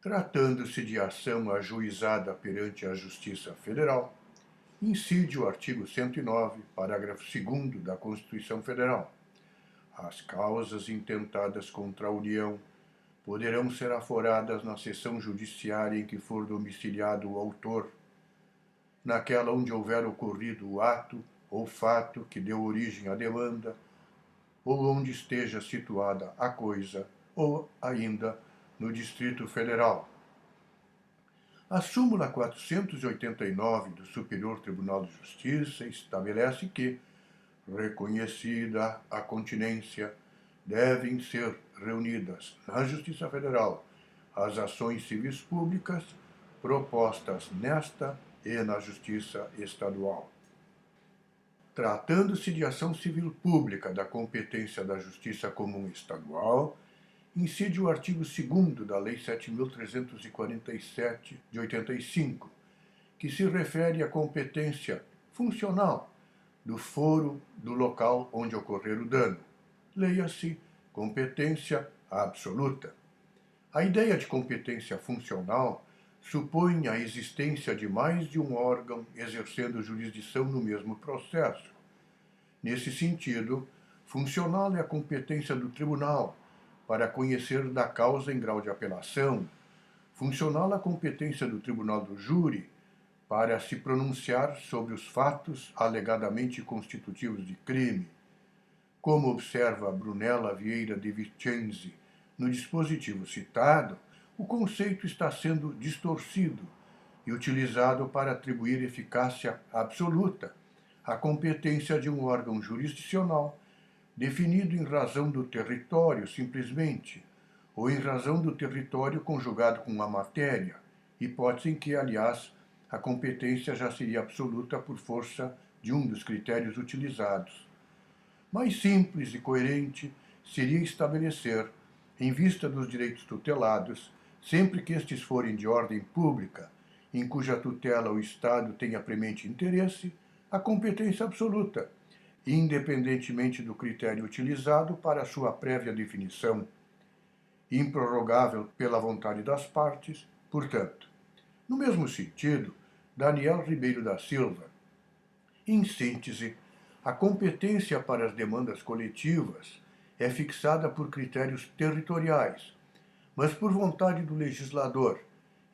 Tratando-se de ação ajuizada perante a Justiça Federal, incide o artigo 109, parágrafo 2º da Constituição Federal. As causas intentadas contra a União poderão ser aforadas na sessão judiciária em que for domiciliado o autor, naquela onde houver ocorrido o ato ou fato que deu origem à demanda, ou onde esteja situada a coisa, ou ainda no Distrito Federal. A súmula 489 do Superior Tribunal de Justiça estabelece que, reconhecida a continência, devem ser reunidas na Justiça Federal as ações civis públicas propostas nesta e na Justiça Estadual. Tratando-se de ação civil pública da competência da Justiça Comum Estadual, incide o artigo 2º da Lei 7.347, de 85, que se refere à competência funcional do foro do local onde ocorrer o dano. Leia-se, competência absoluta. A ideia de competência funcional supõe a existência de mais de um órgão exercendo jurisdição no mesmo processo. Nesse sentido, funcional é a competência do tribunal para conhecer da causa em grau de apelação, funcional a competência do tribunal do júri para se pronunciar sobre os fatos alegadamente constitutivos de crime. Como observa Brunella Vieira de Vicenzi no dispositivo citado, o conceito está sendo distorcido e utilizado para atribuir eficácia absoluta à competência de um órgão jurisdicional, definido em razão do território, simplesmente, ou em razão do território conjugado com a matéria, hipótese em que, aliás, a competência já seria absoluta por força de um dos critérios utilizados. Mais simples e coerente seria estabelecer, em vista dos direitos tutelados, sempre que estes forem de ordem pública, em cuja tutela o Estado tenha premente interesse, a competência absoluta, independentemente do critério utilizado para sua prévia definição, improrrogável pela vontade das partes, portanto. No mesmo sentido, Daniel Ribeiro da Silva. Em síntese, a competência para as demandas coletivas é fixada por critérios territoriais, mas por vontade do legislador,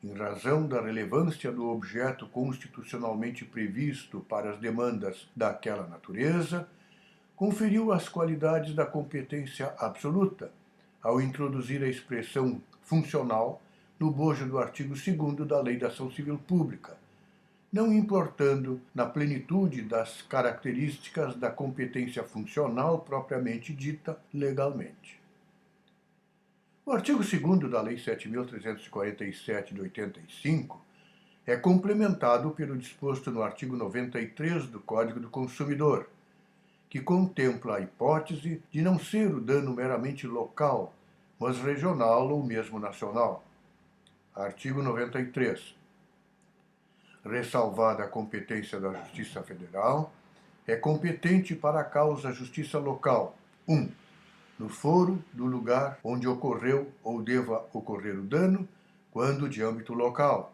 em razão da relevância do objeto constitucionalmente previsto para as demandas daquela natureza, conferiu as qualidades da competência absoluta, ao introduzir a expressão funcional no bojo do artigo 2º da Lei da Ação Civil Pública, não importando na plenitude das características da competência funcional propriamente dita legalmente. O artigo 2º da Lei 7.347 de 85 é complementado pelo disposto no artigo 93 do Código do Consumidor, que contempla a hipótese de não ser o dano meramente local, mas regional ou mesmo nacional. Artigo 93. Ressalvada a competência da Justiça Federal, é competente para a causa Justiça Local. 1. No foro do lugar onde ocorreu ou deva ocorrer o dano, quando de âmbito local.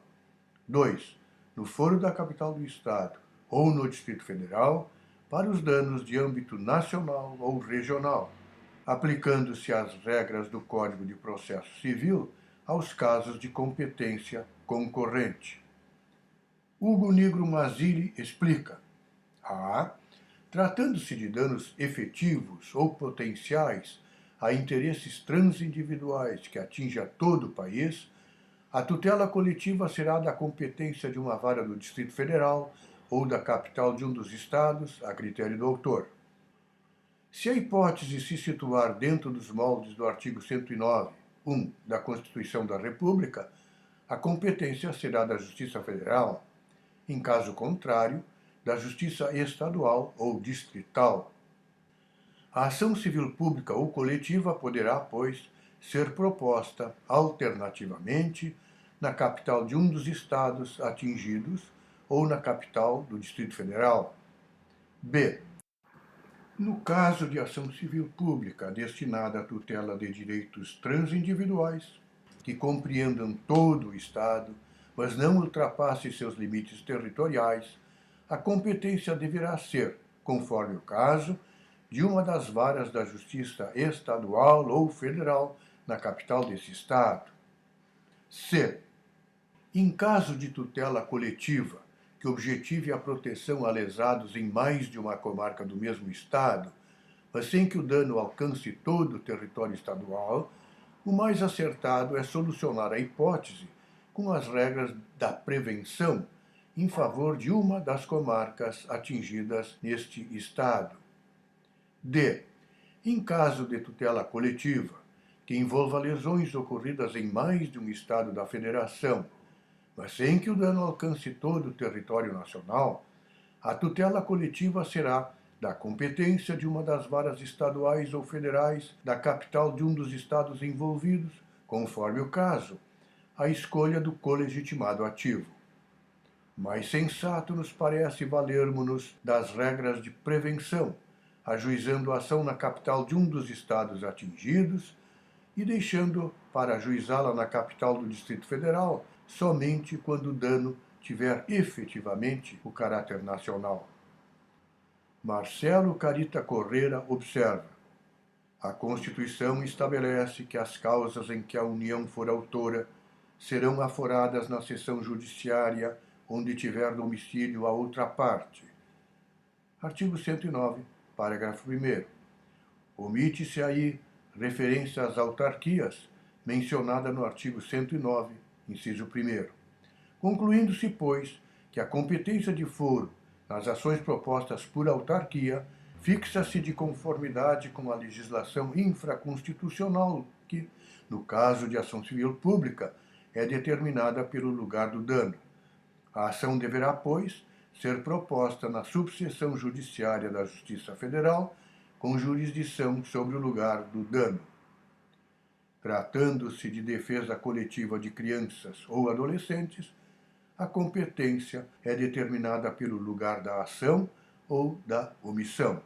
2. No foro da capital do Estado ou no Distrito Federal, para os danos de âmbito nacional ou regional, aplicando-se as regras do Código de Processo Civil aos casos de competência concorrente. Hugo Nigro Mazzilli explica: a. Tratando-se de danos efetivos ou potenciais a interesses transindividuais que atingem a todo o país, a tutela coletiva será da competência de uma vara do Distrito Federal ou da capital de um dos estados, a critério do autor. Se a hipótese se situar dentro dos moldes do artigo 109, 1 da Constituição da República, a competência será da Justiça Federal. Em caso contrário, da Justiça Estadual ou Distrital. A ação civil pública ou coletiva poderá, pois, ser proposta alternativamente na capital de um dos estados atingidos ou na capital do Distrito Federal. B. No caso de ação civil pública destinada à tutela de direitos transindividuais, que compreendam todo o Estado, mas não ultrapasse seus limites territoriais, a competência deverá ser, conforme o caso, de uma das varas da Justiça estadual ou federal na capital desse Estado. C. Em caso de tutela coletiva, que objetive a proteção a lesados em mais de uma comarca do mesmo Estado, mas sem que o dano alcance todo o território estadual, o mais acertado é solucionar a hipótese com as regras da prevenção em favor de uma das comarcas atingidas neste Estado. D. Em caso de tutela coletiva, que envolva lesões ocorridas em mais de um Estado da Federação, mas sem que o dano alcance todo o território nacional, a tutela coletiva será da competência de uma das varas estaduais ou federais da capital de um dos estados envolvidos, conforme o caso, a escolha do colegitimado ativo. Mais sensato nos parece valermos-nos das regras de prevenção, ajuizando a ação na capital de um dos estados atingidos e deixando para ajuizá-la na capital do Distrito Federal somente quando o dano tiver efetivamente o caráter nacional. Marcelo Carita Correia observa: a Constituição estabelece que as causas em que a União for autora serão aforadas na seção judiciária onde tiver domicílio a outra parte. Artigo 109, parágrafo 1º. Omite-se aí referência às autarquias, mencionada no artigo 109, inciso 1º. Concluindo-se, pois, que a competência de foro nas ações propostas por autarquia fixa-se de conformidade com a legislação infraconstitucional que, no caso de ação civil pública, é determinada pelo lugar do dano. A ação deverá, pois, ser proposta na subseção judiciária da Justiça Federal, com jurisdição sobre o lugar do dano. Tratando-se de defesa coletiva de crianças ou adolescentes, a competência é determinada pelo lugar da ação ou da omissão.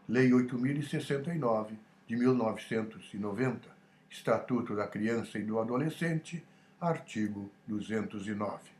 Lei 8.069, de 1990, Estatuto da Criança e do Adolescente, artigo 209.